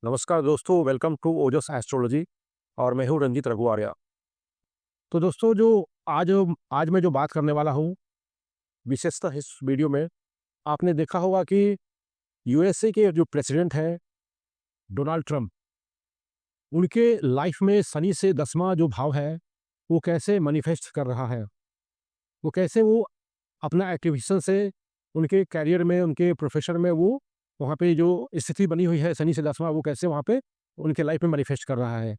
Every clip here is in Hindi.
नमस्कार दोस्तों, वेलकम टू ओजस एस्ट्रोलॉजी और मैं हूँ रंजीत रघुआर्या। तो दोस्तों, जो आज आज मैं जो बात करने वाला हूँ, विशेषतः इस वीडियो में आपने देखा होगा कि यूएसए के जो प्रेसिडेंट हैं डोनाल्ड ट्रंप, उनके लाइफ में शनि से 10वां जो भाव है वो कैसे मैनिफेस्ट कर रहा है, वो कैसे वो अपना एक्टिवेशन से उनके करियर में, उनके प्रोफेशन में, वो वहाँ पे जो स्थिति बनी हुई है शनि से 10वां, वो कैसे वहाँ पे उनके लाइफ में मैनिफेस्ट कर रहा है।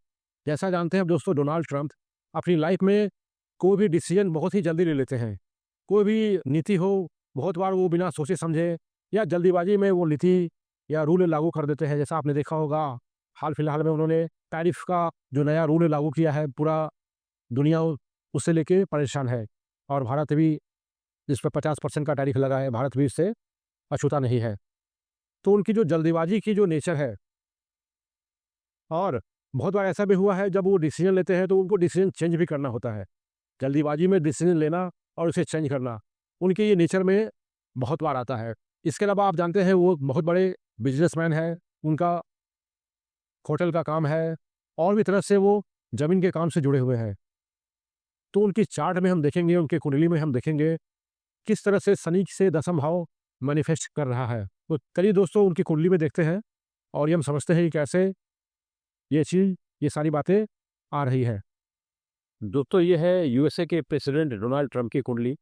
जैसा जानते हैं दोस्तों, डोनाल्ड ट्रंप अपनी लाइफ में कोई भी डिसीजन बहुत ही जल्दी ले लेते हैं। कोई भी नीति हो, बहुत बार वो बिना सोचे समझे या जल्दीबाजी में वो नीति या रूल लागू कर देते हैं। जैसा आपने देखा होगा, हाल फिलहाल में उन्होंने टैरिफ का जो नया रूल लागू किया है, पूरा दुनिया उससे लेके परेशान है और भारत भी जिस पर 50% का टैरिफ लगा है, भारत भी इससे अछूता नहीं है। तो उनकी जो जल्दीबाजी की जो नेचर है, और बहुत बार ऐसा भी हुआ है जब वो डिसीजन लेते हैं तो उनको डिसीजन चेंज भी करना होता है। जल्दीबाजी में डिसीजन लेना और उसे चेंज करना उनके ये नेचर में बहुत बार आता है। इसके अलावा आप जानते हैं वो बहुत बड़े बिजनेसमैन हैं, उनका होटल का काम है और भी तरह से वो ज़मीन के काम से जुड़े हुए हैं। तो उनकी चार्ट में हम देखेंगे, उनके कुंडली में हम देखेंगे किस तरह से शनि से 10वां भाव मैनिफेस्ट कर रहा है। तो चलिए दोस्तों, उनकी कुंडली में देखते हैं और ये हम समझते हैं कि कैसे ये सारी बातें आ रही है। दोस्तों, ये है यूएसए के प्रेसिडेंट डोनाल्ड ट्रंप की कुंडली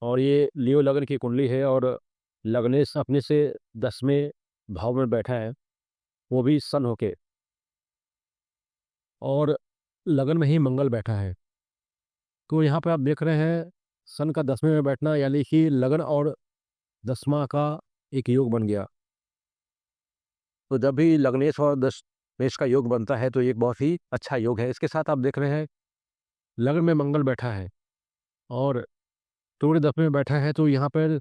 और ये लियो लगन की कुंडली है और लग्नेश अपने से 10वें भाव में बैठा है, वो भी सन होके, और लगन में ही मंगल बैठा है। तो यहाँ पे आप देख रहे हैं सन का 10वें में बैठना, यानी कि लगन और 10वां का एक योग बन गया। तो जब भी लग्नेश और दशमेश का योग बनता है तो एक बहुत ही अच्छा योग है। इसके साथ आप देख रहे हैं लगन में मंगल बैठा है और सूर्य 10वें में बैठा है, तो यहाँ पर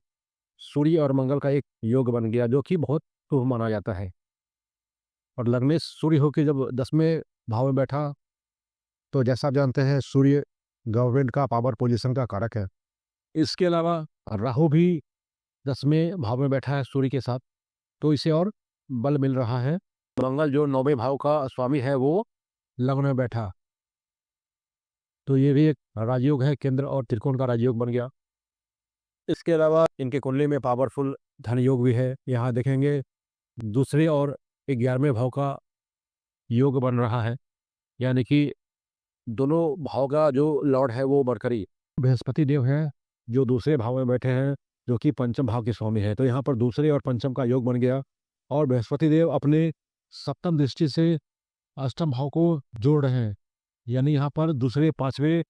सूर्य और मंगल का एक योग बन गया जो कि बहुत शुभ माना जाता है। और लग्नेश सूर्य होकर जब 10वें भाव में बैठा, तो जैसा आप जानते हैं सूर्य गवर्नमेंट का पावर पोजीशन का कारक है। इसके अलावा राहु भी 10वें भाव में बैठा है सूर्य के साथ, तो इसे और बल मिल रहा है। मंगल जो 9वें भाव का स्वामी है वो लग्न में बैठा, तो ये भी एक राजयोग है, केंद्र और त्रिकोण का राजयोग बन गया। इसके अलावा इनके कुंडली में पावरफुल धन योग भी है। यहाँ देखेंगे दूसरे और 11वें भाव का योग बन रहा है, यानी कि दोनों भाव का जो लॉर्ड है वो मरकरी बृहस्पति देव है, जो दूसरे भाव में बैठे हैं, जो कि पंचम भाव के स्वामी है। तो यहाँ पर दूसरे और पंचम का योग बन गया और बृहस्पति देव अपने सप्तम दृष्टि से अष्टम भाव को जोड़ रहे हैं, यानी यहाँ पर दूसरे, पांचवें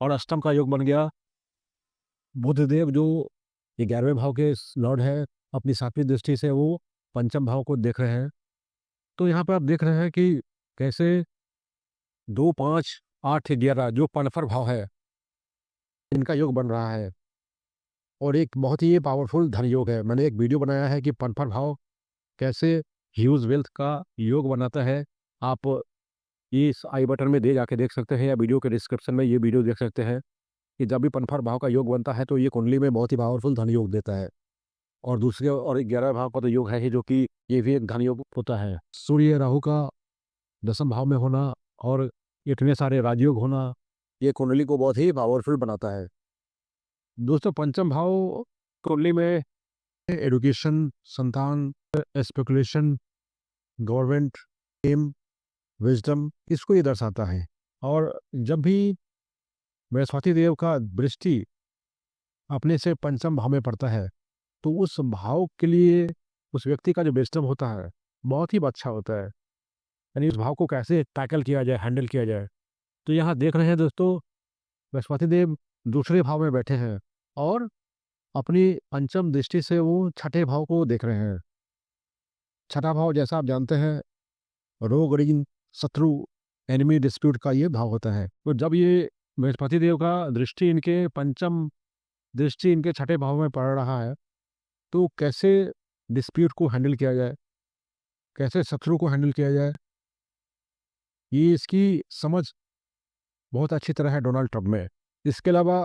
और अष्टम का योग बन गया। बुध देव जो 11वें भाव के लॉर्ड है, अपनी 7वीं दृष्टि से वो पंचम भाव को देख रहे हैं। तो यहाँ पर आप देख रहे हैं कि कैसे 2, 5, 8, 11 जो पनफर भाव है, इनका योग बन रहा है और एक बहुत ही पावरफुल धन योग है। मैंने एक वीडियो बनाया है कि पनफर भाव कैसे ह्यूज वेल्थ का योग बनाता है। आप इस आई बटन में दे जाके देख सकते हैं या वीडियो के डिस्क्रिप्शन में ये वीडियो देख सकते हैं कि जब भी पनफर भाव का योग बनता है तो ये कुंडली में बहुत ही पावरफुल धन योग देता है। और दूसरे और 11 भाव का तो योग है ही, जो कि ये भी एक धन योग होता है। सूर्य राहु का 10वें भाव में होना और इतने सारे राजयोग होना ये कुंडली को बहुत ही पावरफुल बनाता है। दोस्तों, पंचम भाव कुंडली में एडुकेशन, संतान, स्पेकुलेशन, गवर्नमेंट, एम, विजडम, इसको ये दर्शाता है। और जब भी बृहस्पति देव का दृष्टि अपने से पंचम भाव में पड़ता है तो उस भाव के लिए उस व्यक्ति का जो विजडम होता है बहुत ही अच्छा होता है, यानी उस भाव को कैसे टैकल किया जाए, हैंडल किया जाए। तो यहाँ देख रहे हैं दोस्तों, बृहस्पति देव दूसरे भाव में बैठे हैं और अपनी पंचम दृष्टि से वो छठे भाव को देख रहे हैं। छठा भाव जैसा आप जानते हैं रोग, ऋण, शत्रु, एनिमी, डिस्प्यूट का ये भाव होता है। तो जब ये बृहस्पति देव का दृष्टि इनके पंचम दृष्टि इनके छठे भाव में पड़ रहा है, तो कैसे डिस्प्यूट को हैंडल किया जाए, कैसे शत्रु को हैंडल किया जाए, ये इसकी समझ बहुत अच्छी तरह है डोनाल्ड ट्रंप में। इसके अलावा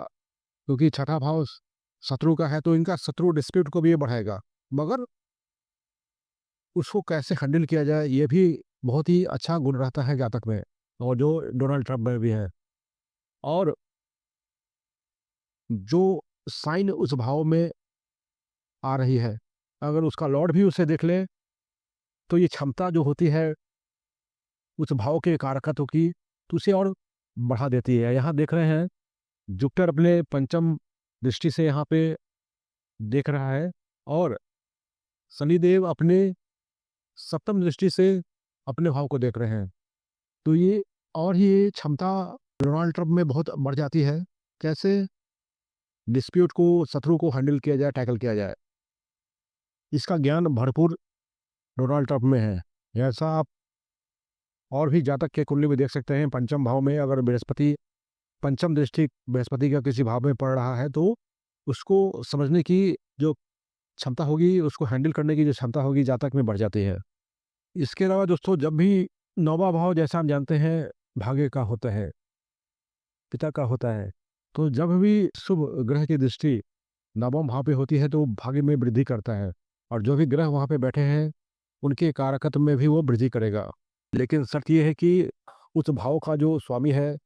क्योंकि छठा भाव शत्रु का है तो इनका शत्रु डिस्प्यूट को भी ये बढ़ाएगा, मगर उसको कैसे हैंडल किया जाए ये भी बहुत ही अच्छा गुण रहता है जातक में, और जो डोनाल्ड ट्रंप में भी है। और जो साइन उस भाव में आ रही है, अगर उसका लॉर्ड भी उसे देख ले, तो ये क्षमता जो होती है उस भाव के कारकत्व की, तो उसे और बढ़ा देती है। यहाँ देख रहे हैं जुपिटर अपने पंचम दृष्टि से यहाँ पे देख रहा है, और शनिदेव अपने सप्तम दृष्टि से अपने भाव को देख रहे हैं। तो ये और ये क्षमता डोनाल्ड ट्रंप में बहुत बढ़ जाती है, कैसे डिस्प्यूट को, शत्रु को हैंडल किया जाए, टैकल किया जाए, इसका ज्ञान भरपूर डोनाल्ड ट्रंप में है। ऐसा आप और भी जातक के कुंडली में देख सकते हैं। पंचम भाव में अगर बृहस्पति, पंचम दृष्टि बृहस्पति का किसी भाव में पड़ रहा है, तो उसको समझने की जो क्षमता होगी, उसको हैंडल करने की जो क्षमता होगी, जातक में बढ़ जाती है। इसके अलावा दोस्तों, जब भी नौवां भाव, जैसा हम जानते हैं, भाग्य का होता है, पिता का होता है, तो जब भी शुभ ग्रह की दृष्टि नवम भाव पे होती है तो भाग्य में वृद्धि करता है, और जो भी ग्रह वहाँ पे बैठे हैं उनके कारकत्व में भी वो वृद्धि करेगा। लेकिन शर्त ये है कि उस भाव का जो स्वामी है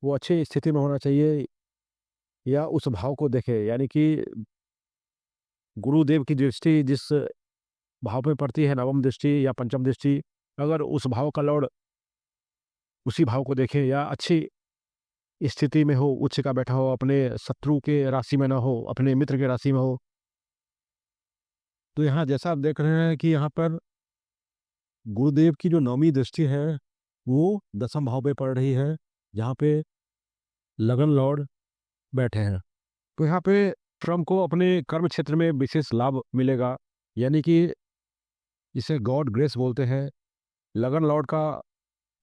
वो अच्छे स्थिति में होना चाहिए, या उस भाव को देखे, यानी कि गुरुदेव की दृष्टि जिस भाव में पड़ती है, नवम दृष्टि या पंचम दृष्टि, अगर उस भाव का लॉर्ड उसी भाव को देखे, या अच्छी स्थिति में हो, उच्च का बैठा हो, अपने शत्रु के राशि में ना हो, अपने मित्र के राशि में हो, तो यहाँ जैसा आप देख रहे हैं कि यहाँ पर गुरुदेव की जो नौवीं दृष्टि है वो दसम भाव पे पड़ रही है, जहाँ पे लगन लॉर्ड बैठे हैं। तो यहाँ पे ट्रम्प को अपने कर्म क्षेत्र में विशेष लाभ मिलेगा, यानी कि इसे गॉड ग्रेस बोलते हैं। लगन लॉर्ड का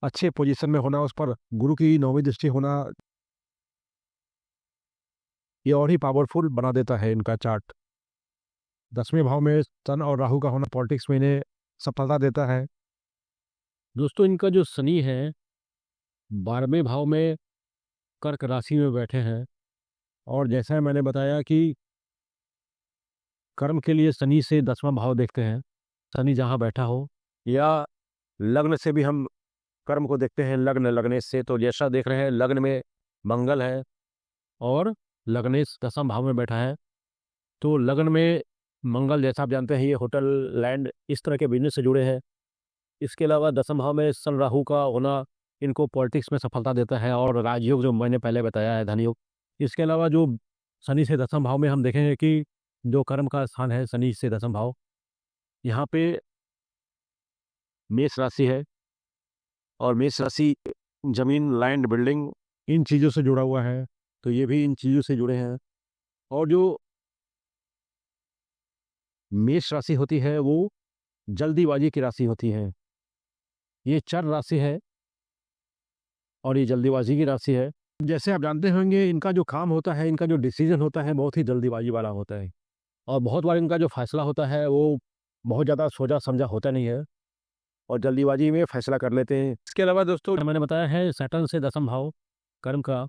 अच्छे पोजीशन में होना, उस पर गुरु की नौवीं दृष्टि होना, ये और ही पावरफुल बना देता है इनका चार्ट। 10वें भाव में सन और राहु का होना पॉलिटिक्स में इन्हें सफलता देता है। दोस्तों, इनका जो शनि है 12वें भाव में कर्क राशि में बैठे हैं, और जैसा मैंने बताया कि कर्म के लिए शनि से 10वां भाव देखते हैं, शनि जहाँ बैठा हो, या लग्न से भी हम कर्म को देखते हैं, लग्न लगने से। तो जैसा देख रहे हैं लग्न में मंगल है और लग्नेश 10वां भाव में बैठा है, तो लग्न में मंगल, जैसा आप जानते हैं, ये होटल, लैंड, इस तरह के बिजनेस से जुड़े हैं। इसके अलावा 10वां भाव में सन राहु का होना इनको पॉलिटिक्स में सफलता देता है, और राजयोग जो मैंने पहले बताया है, धनयोग। इसके अलावा जो शनि से 10वां भाव में हम देखेंगे कि जो कर्म का स्थान है शनि से 10वां भाव, यहाँ पे मेष राशि है, और मेष राशि जमीन, लैंड, बिल्डिंग, इन चीज़ों से जुड़ा हुआ है, तो ये भी इन चीज़ों से जुड़े हैं। और जो मेष राशि होती है वो जल्दीबाजी की राशि होती है, ये चर राशि है और ये जल्दीबाजी की राशि है। जैसे आप जानते होंगे, इनका जो काम होता है, इनका जो डिसीजन होता है, बहुत ही जल्दीबाजी वाला होता है, और बहुत बार इनका जो फैसला होता है वो बहुत ज़्यादा सोचा समझा होता नहीं है, और जल्दीबाजी में फैसला कर लेते हैं। इसके अलावा दोस्तों, मैंने बताया है सैटर्न से 10वां भाव कर्म का,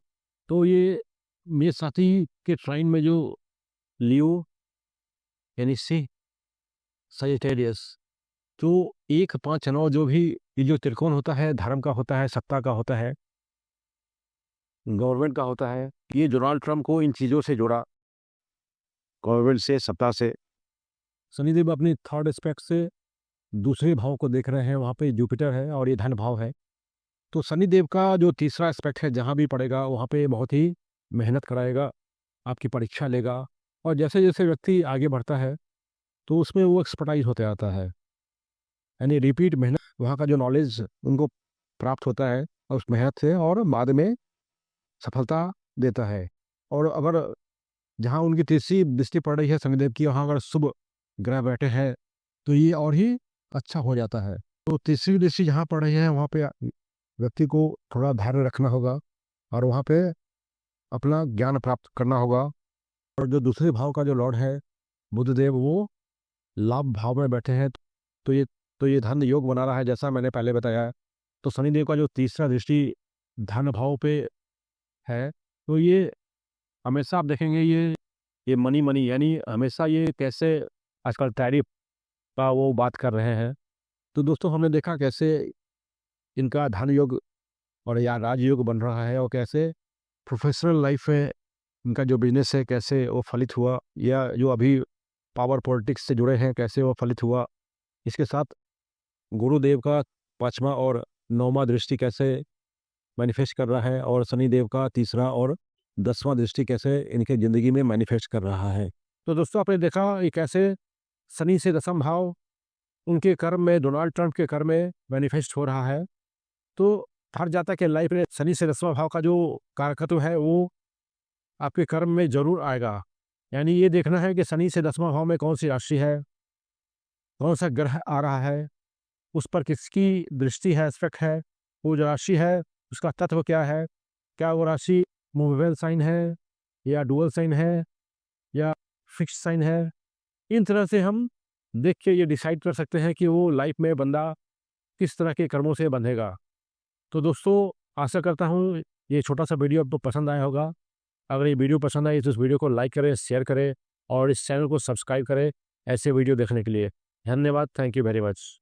तो ये मेष राशि के ट्राइन में जो लियो, यानी सी, सजिटेरियस, तो 1, 5, 9, जो भी ये जो त्रिकोण होता है, धर्म का होता है, सत्ता का होता है, गवर्नमेंट का होता है, ये डोनाल्ड ट्रंप को इन चीज़ों से जोड़ा, गवर्नमेंट से, सत्ता से। शनिदेव अपनी थर्ड एस्पेक्ट से दूसरे भाव को देख रहे हैं, वहाँ पे जुपिटर है और ये धन भाव है। तो शनिदेव का जो तीसरा एस्पेक्ट है, जहाँ भी पड़ेगा वहाँ पे बहुत ही मेहनत कराएगा, आपकी परीक्षा लेगा, और जैसे जैसे व्यक्ति आगे बढ़ता है तो उसमें वो एक्सपर्टाइज होते आता है, यानी रिपीट मेहनत, वहाँ का जो नॉलेज उनको प्राप्त होता है और उस मेहनत से, और बाद में सफलता देता है। और अगर जहाँ उनकी तीसरी दृष्टि पड़ रही है शनिदेव की, वहाँ अगर शुभ ग्रह बैठे हैं तो ये और ही अच्छा हो जाता है। तो तीसरी दृष्टि जहाँ पड़ रही है वहाँ पे व्यक्ति को थोड़ा धैर्य रखना होगा, और वहाँ पे अपना ज्ञान प्राप्त करना होगा। और जो दूसरे भाव का जो लॉर्ड है बुधदेव, वो लाभ भाव में बैठे हैं, तो ये धन योग बना रहा है, जैसा मैंने पहले बताया। तो शनिदेव का जो तीसरा दृष्टि धन भाव पे है, तो ये हमेशा आप देखेंगे, ये मनी मनी, यानी हमेशा ये कैसे आजकल टैरिफ का वो बात कर रहे हैं। तो दोस्तों, हमने देखा कैसे इनका धन योग और या राजयोग बन रहा है, और कैसे प्रोफेशनल लाइफ में इनका जो बिजनेस है कैसे वो फलित हुआ, या जो अभी पावर पॉलिटिक्स से जुड़े हैं कैसे वो फलित हुआ। इसके साथ गुरुदेव का 5वां और 9वां दृष्टि कैसे मैनिफेस्ट कर रहा है, और शनिदेव का 3रा और 10वां दृष्टि कैसे इनके ज़िंदगी में मैनिफेस्ट कर रहा है। तो दोस्तों, आपने देखा ये कैसे शनि से 10वां भाव उनके कर्म में, डोनाल्ड ट्रंप के कर्म में मैनिफेस्ट हो रहा है। तो हर जातक के लाइफ में शनि से 10वां भाव का जो कारकत्व है वो आपके कर्म में जरूर आएगा। यानी ये देखना है कि शनि से 10वां भाव में कौन सी राशि है, कौन सा ग्रह आ रहा है, उस पर किसकी दृष्टि है, एस्पेक्ट है, वो जो राशि है उसका तत्व क्या है, क्या वो राशि मूवेबल साइन है या डुअल साइन है या फिक्स साइन है। इन तरह से हम देख के ये डिसाइड कर सकते हैं कि वो लाइफ में बंदा किस तरह के कर्मों से बंधेगा। तो दोस्तों, आशा करता हूँ ये छोटा सा वीडियो आपको पसंद आया होगा। अगर ये वीडियो पसंद आई तो इस वीडियो को लाइक करें, शेयर करें और इस चैनल को सब्सक्राइब करें ऐसे वीडियो देखने के लिए। धन्यवाद। Thank you very much.